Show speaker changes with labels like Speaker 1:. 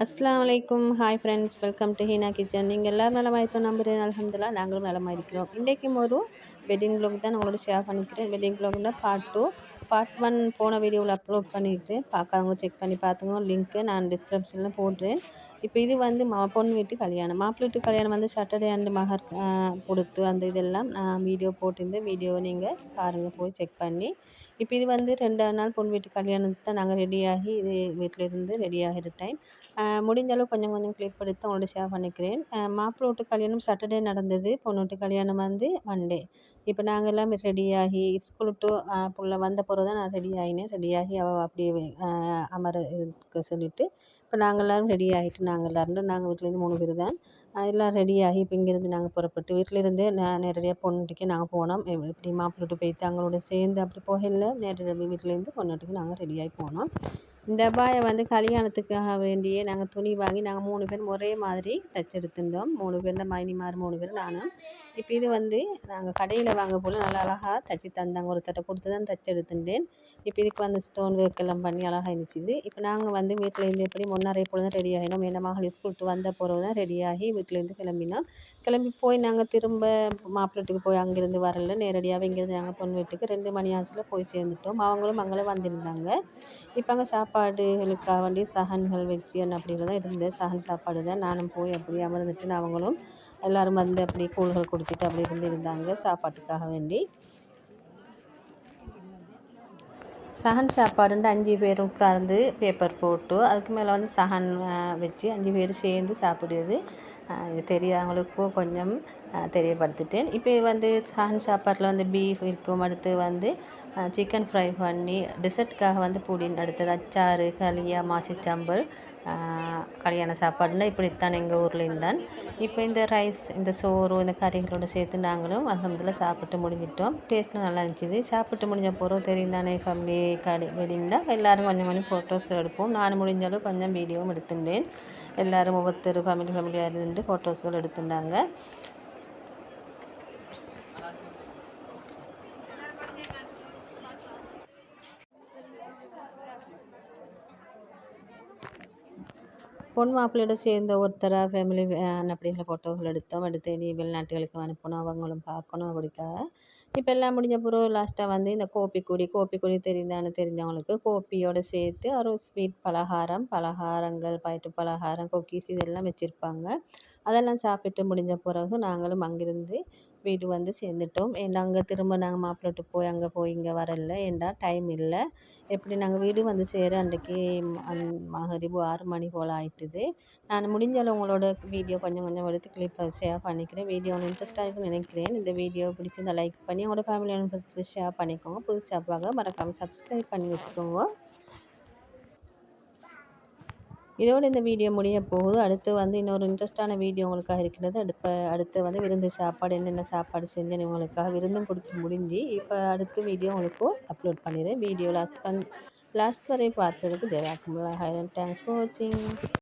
Speaker 1: அஸ்ஸலாமு அலைக்கும். Hi friends. Welcome to Heena kitchen. நீங்கள் எல்லோரும் நலமாயிருக்கோம் நம்புகிறேன். அல்ஹம்துலில்லாஹ் நாங்களும் நலமாயிருக்கிறோம். இன்றைக்கும் ஒரு வெட்டிங் வ்ளாக் தான் உங்களோட ஷேர் பண்ணிக்கிறேன். Wedding வ்ளாக்ல part 2. பார்ட் 1 போன வீடியோவில் அப்லோட் பண்ணியிருக்கேன். பார்க்காதவங்க செக் பண்ணி பார்த்துங்க. லிங்க்கு நான் டிஸ்கிரிப்ஷனில் போடுறேன். இப்போ இது வந்து பொண்ணு வீட்டு கல்யாணம். மாப்பிள்ளை வீட்டு கல்யாணம் வந்து சாட்டர்டே அண்ட் மகர் கொடுத்து அந்த இதெல்லாம் நான் வீடியோ போட்டிருந்தேன். வீடியோவை நீங்கள் பாருங்கள், போய் செக் பண்ணி. இப்போ இது வந்து 2ஆவது நாள் பொண்ணு வீட்டு கல்யாணத்துக்கு தான் நாங்கள் ரெடியாகி இது வீட்டிலேருந்து ரெடியாகிற டைம். முடிஞ்ச அளவு கொஞ்சம் கொஞ்சம் கிளிப் எடுத்து உங்களோட ஷேர் பண்ணிக்கிறேன். மாப்பிள்ளை வீட்டு கல்யாணம் சாட்டர்டே நடந்தது. பொண்ணு வீட்டு கல்யாணம் வந்து மண்டே. இப்போ நாங்கள் எல்லாம் ரெடியாகி ஸ்கூல் விட்டு புள்ள வந்த பிறகு தான் நான் ரெடி ஆகினேன். ரெடியாகி அவள் அப்படியே அமர இருக்க சொல்லிவிட்டு இப்போ நாங்கள் எல்லோரும் ரெடி ஆகிட்டு நாங்கள் வீட்டிலேருந்து 3 பேர் தான் எல்லாம் ரெடியாகி இப்போ இங்கேருந்து நாங்கள் புறப்பட்டு வீட்டிலேருந்தே நேரடியாக பொண்ணு வீட்டுக்கே நாங்கள் போனோம். இப்படி மாப்பிள்ளை வீட்டு போயிட்டு அவங்களோட சேர்ந்து அப்படி போகல, நேரடியாக வீட்டிலேருந்து பொண்ணு வீட்டுக்கு நாங்கள் ரெடியாகி போனோம். இந்த அபாயை வந்து கல்யாணத்துக்காக வேண்டியே நாங்கள் துணி வாங்கி நாங்கள் 3 பேரும் ஒரே மாதிரி தைச்செடுத்துருந்தோம். 3 பேர் தான் மைனிமார் 3 பேர் நானும். இப்போ இது வந்து நாங்கள் கடையில் வாங்க போல் நல்லா அழகாக தைச்சி தந்தாங்க. ஒருத்தட்ட கொடுத்து தான் தைச்செடுத்துட்டேன். இப்போ இதுக்கு வந்து ஸ்டோன் ஒர்க் எல்லாம் பண்ணி அழகாக இருந்துச்சு. இப்போ நாங்கள் வந்து வீட்டிலேருந்து எப்படி முன்னரே போல் தான் ரெடி ஆகினோம். என் மகள் ஸ்கூல் விட்டு வந்த பிறகு தான் ரெடியாகி வீட்டிலேருந்து கிளம்பினோம். கிளம்பி போய் நாங்கள் திரும்ப மாப்பிள்ளை வீட்டுக்கு போய் அங்கேருந்து வரல, நேரடியாகவே இங்கேருந்து நாங்கள் பொண்ணு வீட்டுக்கு 2 மணி ஆச்சுல போய் சேர்ந்துட்டோம். அவங்களும் அங்கே வந்திருந்தாங்க. இப்போ அங்கே சாப்பாடுகளுக்காக வேண்டி சகன்கள் வச்சு அப்படிங்கிறத இருந்தது. சகன் சாப்பாடு தான். நானும் போய் அப்படி அமர்ந்துட்டு அவங்களும் எல்லோரும் வந்து அப்படி கூழ்கள் குடிச்சிட்டு அப்படி இருந்தாங்க சாப்பாட்டுக்காக வேண்டி. சகன் சாப்பாடுண்டு 5 பேர் உட்கார்ந்து பேப்பர் போட்டு அதுக்கு மேலே வந்து சகன் வச்சு 5 பேர் சேர்ந்து சாப்பிடுறது. இது தெரியாதவங்களுக்கும் கொஞ்சம் தெரியப்படுத்திட்டேன். இப்போ வந்து சகன் சாப்பாட்டில் வந்து பீஃப் இருக்கும். அடுத்து வந்து சிக்கன் ஃப்ரை பண்ணி டெசர்ட்டுக்காக வந்து புடின், அடுத்தது அச்சாறு, களியா, மாசிச்சம்பல், கல்யாண சாப்பாடுன்னா இப்படித்தான் எங்கள் ஊர்லேயும் தான். இப்போ இந்த ரைஸ், இந்த சோறு, இந்த கறிகளோடு சேர்த்து நாங்களும் அல்ஹம்துலில்லாஹ் சாப்பிட்டு முடிஞ்சிட்டோம். டேஸ்ட்டும் நல்லா இருந்துச்சு. சாப்பிட்டு முடிஞ்ச பிறகு தெரியும் தானே, ஃபேமிலி வெட்டிங்னா எல்லோரும் கொஞ்சம் கொஞ்சம் ஃபோட்டோஸ் எடுப்போம். நான் முடிஞ்ச அளவு கொஞ்சம் வீடியோவும் எடுத்துட்டேன். எல்லோரும் ஒவ்வொருத்தர் ஃபேமிலியாக இருந்து ஃபோட்டோஸ்கள் எடுத்துட்டாங்க. பொன் மாப்பிள்ளையோட சேர்ந்த ஒருத்தராக ஃபேமிலி அப்படிங்கிற ஃபோட்டோகள் எடுத்தோம். எடுத்து இனி வெளிநாட்டுகளுக்கு அனுப்பணும், அவங்களும் பார்க்கணும் அப்படிக்காக. இப்போ எல்லாம் முடிஞ்ச பிறகு லாஸ்ட்டாக வந்து இந்த கோப்பிக்குடி தெரிஞ்சவங்களுக்கு கோப்பியோடு சேர்த்து ஒரு ஸ்வீட் பலகாரங்கள், பயட்டு பலகாரம், குக்கீஸ் இதெல்லாம் வச்சுருப்பாங்க. அதெல்லாம் சாப்பிட்டு முடிஞ்ச பிறகு நாங்களும் அங்கேருந்து வீடு வந்து சேர்ந்துட்டோம். ஏன்னா அங்கே திரும்ப நாங்கள் மாப்பிள்ளை வீட்டுக்கு போய் அங்கே போய் இங்கே வரல, ஏண்டா டைம் இல்லை. எப்படி நாங்கள் வீடு வந்து சேர அன்றைக்கி மகரிபு 6 மணி போல் ஆயிட்டுது. நான் முடிஞ்ச அளவு உங்களோட வீடியோ கொஞ்சம் கொஞ்சம் எடுத்து கிளிப்பை ஷேர் பண்ணிக்கிறேன். வீடியோ ஒன்று இன்ட்ரெஸ்ட்டாக இருக்குன்னு நினைக்கிறேன். இந்த வீடியோ பிடிச்சிருந்தா லைக் பண்ணி உங்களோட ஃபேமிலியான ஷேர் பண்ணிக்கோங்க. புதுசாக பார்க்க மறக்காமல் சப்ஸ்கிரைப் பண்ணி வச்சுக்கோங்க. இதோடு இந்த வீடியோ முடிய போகுது. அடுத்து வந்து இன்னொரு இன்ட்ரெஸ்ட்டான வீடியோ உங்களுக்காக இருக்கிறது. அடுத்து வந்து விருந்து சாப்பாடு, என்னென்ன சாப்பாடு செஞ்சேன்னு உங்களுக்காக விருந்தும் கொடுத்து முடிஞ்சு இப்போ அடுத்த வீடியோ உங்களுக்கு அப்லோட் பண்ணிடுறேன். வீடியோ லாஸ்ட் வரை பார்த்ததுக்கு ஜஸாக்குமுல்லாஹ் ஹைரன். தேங்க்ஸ் ஃபார் வாட்சிங்.